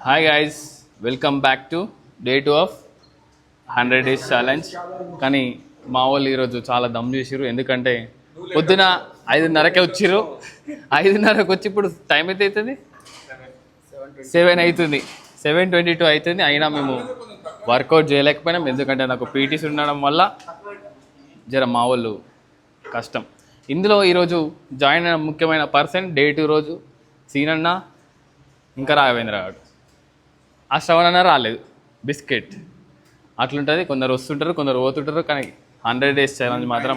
Hi guys, welcome back to day 2 of 100 days challenge. కానీ మా వాళ్ళు ఈరోజు చాలా దమ్ చేసిర్రు. ఎందుకంటే పొద్దున 5:30కే వచ్చిర్రు. 5:30కి వచ్చి ఇప్పుడు టైం అయితే అవుతుంది 7 అవుతుంది, 7:22 అవుతుంది. అయినా మేము వర్కౌట్ చేయలేకపోయినాం. ఎందుకంటే నాకు పీటీసీ ఉండడం వల్ల జర మా వాళ్ళు కష్టం. ఇందులో ఈరోజు జాయిన్ అయిన ముఖ్యమైన పర్సన్ డే 2 రోజు సీనన్న, ఇంకా రాఘవేంద్ర గారు. ఆ శ్రవణ్ అన్న రాలేదు, బిస్కెట్ అట్లుంటుంది. కొందరు వస్తుంటారు, కొందరు పోతుంటారు. కానీ 100 డేస్ ఛాలెంజ్ మాత్రం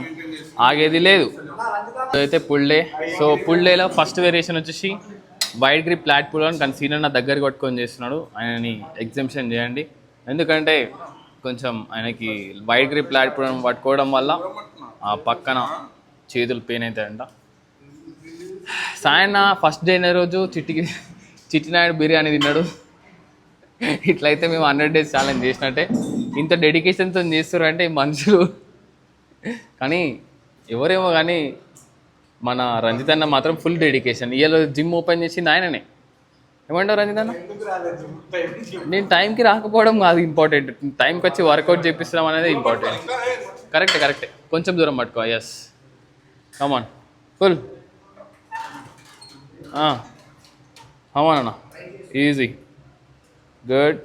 ఆగేది లేదు. అయితే పుల్ డే. సో పుల్ డేలో ఫస్ట్ వేరియేషన్ వచ్చేసి వైడ్ గ్రిప్ ఫ్లాట్ పుల్ అని. కానీ సీనన్న దగ్గరికి పట్టుకొని చేస్తున్నాడు. ఆయనని ఎగ్జామ్షన్ చేయండి. ఎందుకంటే కొంచెం ఆయనకి వైడ్ గ్రిప్ ఫ్లాట్ పుల్ పట్టుకోవడం వల్ల ఆ పక్కన చేతులు పెయిన్ అవుతాయంట. సాయన్న ఫస్ట్ డే రోజు చిట్టినాయుడు బిర్యానీ తిన్నాడు. ఇట్లయితే మేము 100 డేస్ ఛాలెంజ్ చేసినట్టే. ఇంత డెడికేషన్తో చేస్తారంటే మనుషులు. కానీ ఎవరేమో కానీ మన రంజిత్ అన్న మాత్రం ఫుల్ డెడికేషన్. ఇవాళ జిమ్ ఓపెన్ చేసింది ఆయననే. ఏమంటావు రంజిత్ అన్న? నేను టైంకి రాకపోవడం కాదు ఇంపార్టెంట్, టైంకి వచ్చి వర్కౌట్ చేపిస్తాం అనేది ఇంపార్టెంట్. కరెక్టే. కొంచెం దూరం పట్టుకో. ఎస్, కమాన్, ఫుల్. కమాన్ అన్న, ఈజీ, గుడ్.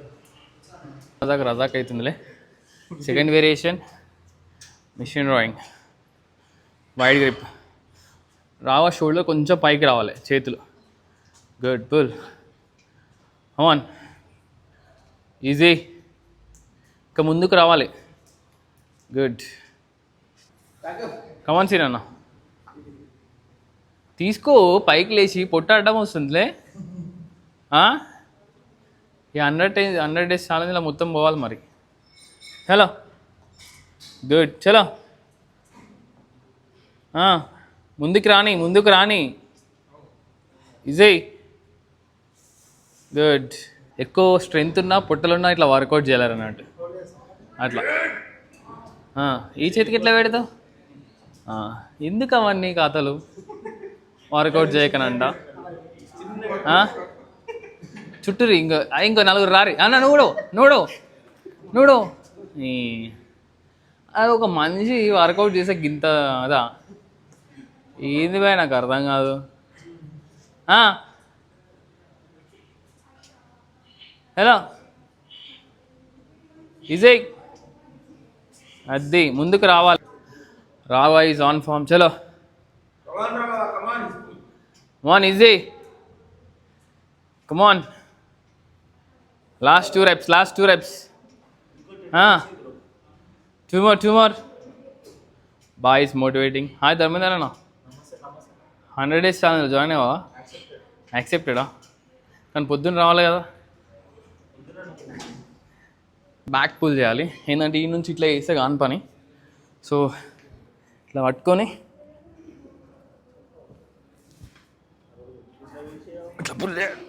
రజాక్ అవుతుందిలే. Second variation machine drawing, wide grip. Shoulder కొంచెం పైకి రావాలి, చేతులు. Good, pull. Come on, easy. ఇంకా ముందుకు రావాలి. గుడ్. కమాన్ సీన్ అన్న, తీసుకో. పైకి లేచి పొట్ట అడ్డం వస్తుందిలే. ఈ 100 డేస్ ఛాలెంజ్లో మొత్తం పోవాలి మరి. Hello, good. చలో, ముందుకు రాని. Easy, good. ఎక్కువ స్ట్రెంగ్త్ ఉన్నా పొట్టలున్నా ఇట్లా వర్కౌట్ చేయాలన్నట్టు. అట్లా ఈ చేతికి ఎట్లా పెడతావు? ఎందుకు అవన్నీ ఖాతాలు వర్కౌట్ చేయకనంట. చుట్టూరు ఇంకో నలుగురు రారి అన్న. నూడో అది ఒక మనిషి వర్కౌట్ చేసే గింత అదా? ఏంది బాయ్, నాకు అర్థం కాదు. Hello, easy. అది ముందుకు రావాలి. రావా ఈజ్ ఆన్ ఫామ్. చలో, come on, easy, come on. Last 2 reps. 2 more. Boy is motivating. Hi Dharmendra అన్న, 100 డేస్ ఛాలెంజ్ జాయిన్ అయ్యావా? యాక్సెప్టెడా? కానీ పొద్దున్న రావాలి కదా. బ్యాక్ పుల్ చేయాలి. ఏంటంటే ఈ నుంచి ఇట్లా వేస్తే కాని పని. సో ఇట్లా పట్టుకొని ఇట్లా పుల్ చేయాలి.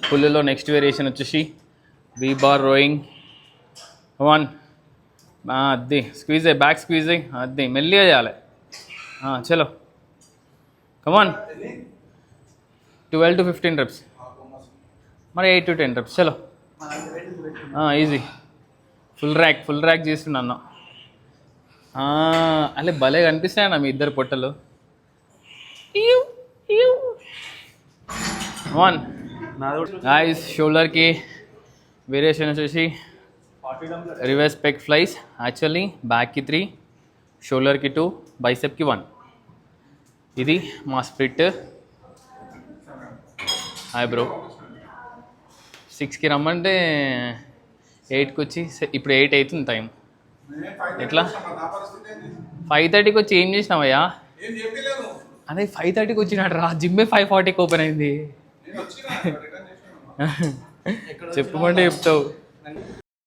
పుల్లులో నెక్స్ట్ వేరియేషన్ వచ్చేసి వి బార్ రోయింగ్. కమాన్, అది స్క్వీజ్ అయ్యి, బ్యాక్ స్క్వీజ్ అయ్యి, అది మెల్లిగా చేయాలి. చలో, కమాన్. 12 to 15 reps, మరి 8 to 10 reps. చలో, ఈజీ. ఫుల్ ర్యాక్ చేస్తున్నా. అలా భలే కనిపిస్తాయన్న మీ ఇద్దరు పొట్టలు. Come on guys. షోల్డర్కి వేరియేషన్ వచ్చేసి రివర్స్ పెక్ ఫ్లైస్. యాక్చువల్లీ బ్యాక్కి 3, షోల్డర్కి 2, బైసెప్కి 1. ఇది మా స్ప్లిట్. Hi bro. 6కి రమ్మంటే 8కి వచ్చి ఇప్పుడు 8 అవుతుంది టైం. ఎట్లా 5:30కి వచ్చి ఏం చేసినావయ్యా? అదే 5:30కి వచ్చినాడు రా. జిమ్మే 5:40కి ఓపెన్ అయింది. చెప్పమంటే చెప్తావు.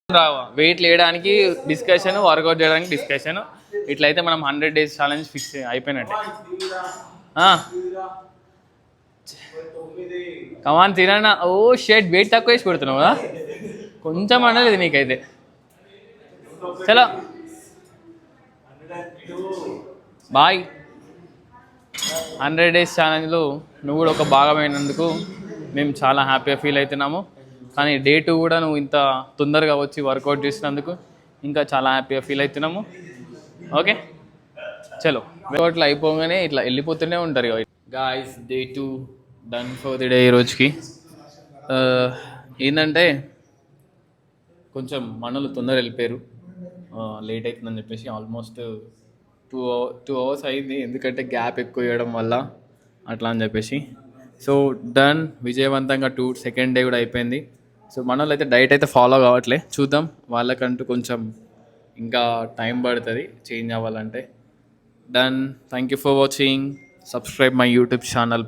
రావా వెయిట్ లేయడానికి డిస్కషన్, వర్కౌట్ చేయడానికి డిస్కషన్. ఇట్లయితే మనం 100 డేస్ ఛాలెంజ్ ఫిక్స్ అయిపోయినట్టే. కమాన్ తినన్నా. ఓ షెట్ వెయిట్ తక్కువ వేసి పెడుతున్నావు కదా, కొంచెం అనలేదు నీకైతే. చలో బాయ్. 100 days ఛాలెంజ్లో నువ్వు కూడా ఒక భాగమైనందుకు మేము చాలా హ్యాపీగా ఫీల్ అవుతున్నాము. కానీ డే 2 కూడా నువ్వు ఇంత తొందరగా వచ్చి వర్కౌట్ చేసినందుకు ఇంకా చాలా హ్యాపీగా ఫీల్ అవుతున్నాము. ఓకే చలో, వర్కౌట్లు అయిపోగానే ఇట్లా వెళ్ళిపోతూనే ఉంటారు కదా. Guys day 2 done for the day. ఈ రోజుకి ఏంటంటే కొంచెం మనలు తొందర వెళ్ళిపోయారు, లేట్ అవుతుందని చెప్పేసి. ఆల్మోస్ట్ 2 hours అయింది, ఎందుకంటే గ్యాప్ ఎక్కువ ఇవ్వడం వల్ల అట్లా అని చెప్పేసి. సో డన్, విజయవంతంగా సెకండ్ డే కూడా అయిపోయింది. సో మన వాళ్ళు అయితే డైట్ అయితే ఫాలో కావట్లే, చూద్దాం. వాళ్ళకంటూ కొంచెం ఇంకా టైం పడుతుంది చేంజ్ అవ్వాలంటే. Done, thank you for watching. Subscribe my YouTube channel.